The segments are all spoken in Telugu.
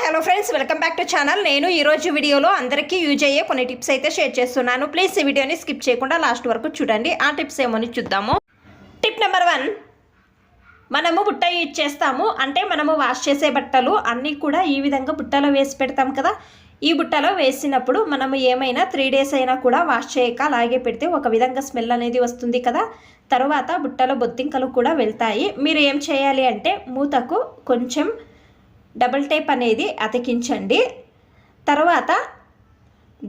Hello friends, welcome back to channel. నేను ఈరోజు వీడియోలో అందరికీ యూజ్ అయ్యే కొన్ని టిప్స్ అయితే షేర్ చేస్తున్నాను. ప్లీజ్ ఈ వీడియోని స్కిప్ చేయకుండా లాస్ట్ వరకు చూడండి. ఆ టిప్స్ ఏమని చూద్దాము. టిప్ నెంబర్ 1, మనము బుట్ట యూజ్ చేస్తాము. అంటే మనము వాష్ చేసే బట్టలు అన్నీ కూడా ఈ విధంగా బుట్టలో వేసి పెడతాం కదా. ఈ బుట్టలో వేసినప్పుడు మనము ఏమైనా 3 days అయినా కూడా వాష్ చేయక అలాగే పెడితే ఒక విధంగా స్మెల్ అనేది వస్తుంది కదా. తర్వాత బుట్టలో బొద్దింకలు కూడా వెళ్తాయి. మీరు ఏం చేయాలి అంటే మూతకు కొంచెం డబుల్ టేప్ అనేది అతికించండి. తర్వాత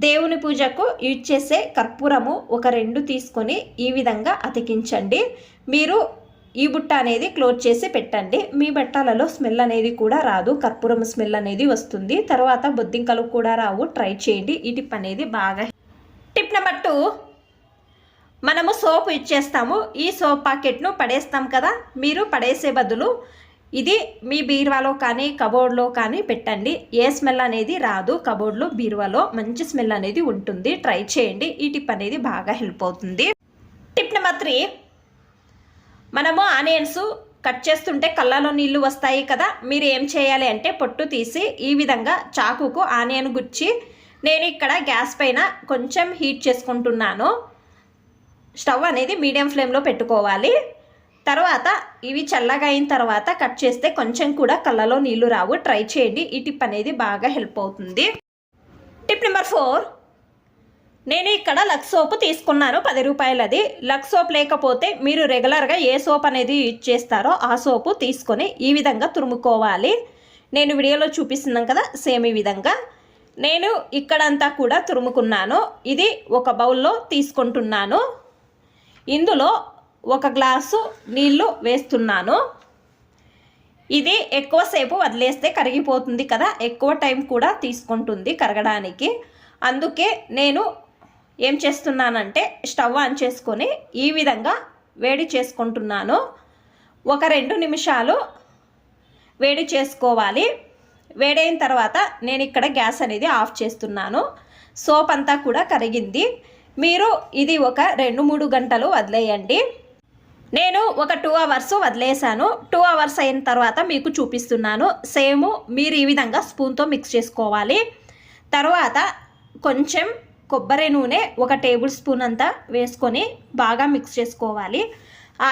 దేవుని పూజకు యూజ్ చేసే కర్పూరము ఒక 2 తీసుకొని ఈ విధంగా అతికించండి. మీరు ఈ బుట్ట అనేది క్లోజ్ చేసి పెట్టండి. మీ బట్టలలో స్మెల్ అనేది కూడా రాదు, కర్పూరం స్మెల్ అనేది వస్తుంది. తర్వాత బొద్దింకలు కూడా రావు. ట్రై చేయండి. ఈ టిప్ అనేది బాగా. టిప్ నెంబర్ 2, మనము సోప్ యూజ్ చేస్తాము. ఈ సోప్ ప్యాకెట్ను పడేస్తాం కదా. మీరు పడేసే బదులు ఇది మీ బీరువాలో కానీ కబోర్డ్లో కానీ పెట్టండి. ఏ స్మెల్ అనేది రాదు. కబోర్డ్లో బీరువాలో మంచి స్మెల్ అనేది ఉంటుంది. ట్రై చేయండి. ఈ టిప్ అనేది బాగా హెల్ప్ అవుతుంది. టిప్ నెంబర్ 3, మనము ఆనియన్స్ కట్ చేస్తుంటే కళ్ళలో నీళ్లు వస్తాయి కదా. మీరు ఏం చేయాలి అంటే పొట్టు తీసి ఈ విధంగా చాకుకు ఆనియన్ గుచ్చి, నేను ఇక్కడ గ్యాస్ పైన కొంచెం హీట్ చేసుకుంటున్నాను. స్టవ్ అనేది మీడియం ఫ్లేమ్లో పెట్టుకోవాలి. తర్వాత ఇవి చల్లగా అయిన తర్వాత కట్ చేస్తే కొంచెం కూడా కళ్ళలో నీళ్లు రావు. ట్రై చేయండి. ఈ టిప్ అనేది బాగా హెల్ప్ అవుతుంది. టిప్ నెంబర్ 4, నేను ఇక్కడ లక్స్ సోప్ తీసుకున్నాను 10 రూపాయలది. లక్స్ సోప్ లేకపోతే మీరు రెగ్యులర్గా ఏ సోప్ అనేది యూజ్ చేస్తారో ఆ సోపు తీసుకొని ఈ విధంగా తురుముకోవాలి. నేను వీడియోలో చూపిస్తున్నాను కదా, సేమ్ ఈ విధంగా నేను ఇక్కడంతా కూడా తురుముకున్నాను. ఇది ఒక బౌల్లో తీసుకుంటున్నాను. ఇందులో 1 గ్లాసు నీళ్లు వేస్తున్నాను. ఇది ఎక్కువసేపు వదిలేస్తే కరిగిపోతుంది కదా, ఎక్కువ టైం కూడా తీసుకుంటుంది కరగడానికి. అందుకే నేను ఏం చేస్తున్నానంటే స్టవ్ ఆన్ చేసుకొని ఈ విధంగా వేడి చేసుకుంటున్నాను. ఒక 2 నిమిషాలు వేడి చేసుకోవాలి. వేడైన తర్వాత నేను ఇక్కడ గ్యాస్ అనేది ఆఫ్ చేస్తున్నాను. సోప్ అంతా కూడా కరిగింది. మీరు ఇది ఒక 2-3 గంటలు వదిలేయండి. నేను ఒక 2 hours వదిలేసాను. 2 hours అయిన తర్వాత మీకు చూపిస్తున్నాను. సేమ్ మీరు ఈ విధంగా స్పూన్తో మిక్స్ చేసుకోవాలి. తర్వాత కొంచెం కొబ్బరి నూనె 1 టేబుల్ స్పూన్ అంతా వేసుకొని బాగా మిక్స్ చేసుకోవాలి.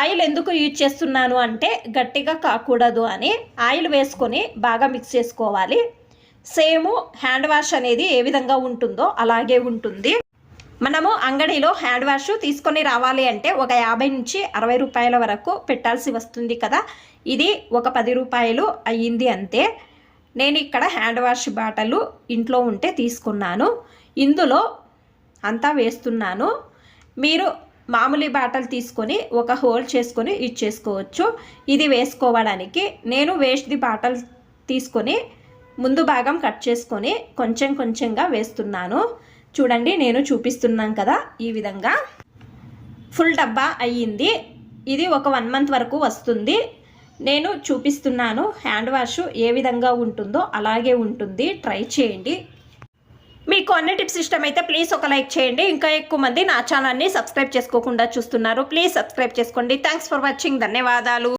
ఆయిల్ ఎందుకు యూజ్ చేస్తున్నాను అంటే గట్టిగా కాకూడదు అని ఆయిల్ వేసుకొని బాగా మిక్స్ చేసుకోవాలి. సేమ్ హ్యాండ్ వాష్ అనేది ఏ విధంగా ఉంటుందో అలాగే ఉంటుంది. మనము అంగడిలో హ్యాండ్ వాష్ తీసుకొని రావాలి అంటే ఒక 50 నుంచి 60 రూపాయల వరకు పెట్టాల్సి వస్తుంది కదా. ఇది ఒక 10 రూపాయలు అయ్యింది అంతే. నేను ఇక్కడ హ్యాండ్ వాష్ బాటలు ఇంట్లో ఉంటే తీసుకున్నాను. ఇందులో అంతా వేస్తున్నాను. మీరు మామూలు బాటలు తీసుకొని ఒక హోల్ చేసుకొని యూజ్ చేసుకోవచ్చు. ఇది వేసుకోవడానికి నేను వేస్ట్ బాటల్ తీసుకొని ముందు భాగం కట్ చేసుకొని కొంచెం కొంచెంగా వేస్తున్నాను. చూడండి, నేను చూపిస్తున్నాను కదా, ఈ విధంగా ఫుల్ డబ్బా అయ్యింది. ఇది ఒక 1 month వరకు వస్తుంది. నేను చూపిస్తున్నాను హ్యాండ్ వాష్ ఏ విధంగా ఉంటుందో అలాగే ఉంటుంది. ట్రై చేయండి. మీకు అన్ని టిప్స్ ఇష్టమైతే ప్లీజ్ ఒక లైక్ చేయండి. ఇంకా ఎక్కువ మంది నా ఛానల్ని సబ్స్క్రైబ్ చేసుకోకుండా చూస్తున్నారు. ప్లీజ్ సబ్స్క్రైబ్ చేసుకోండి. Thanks for watching. ధన్యవాదాలు.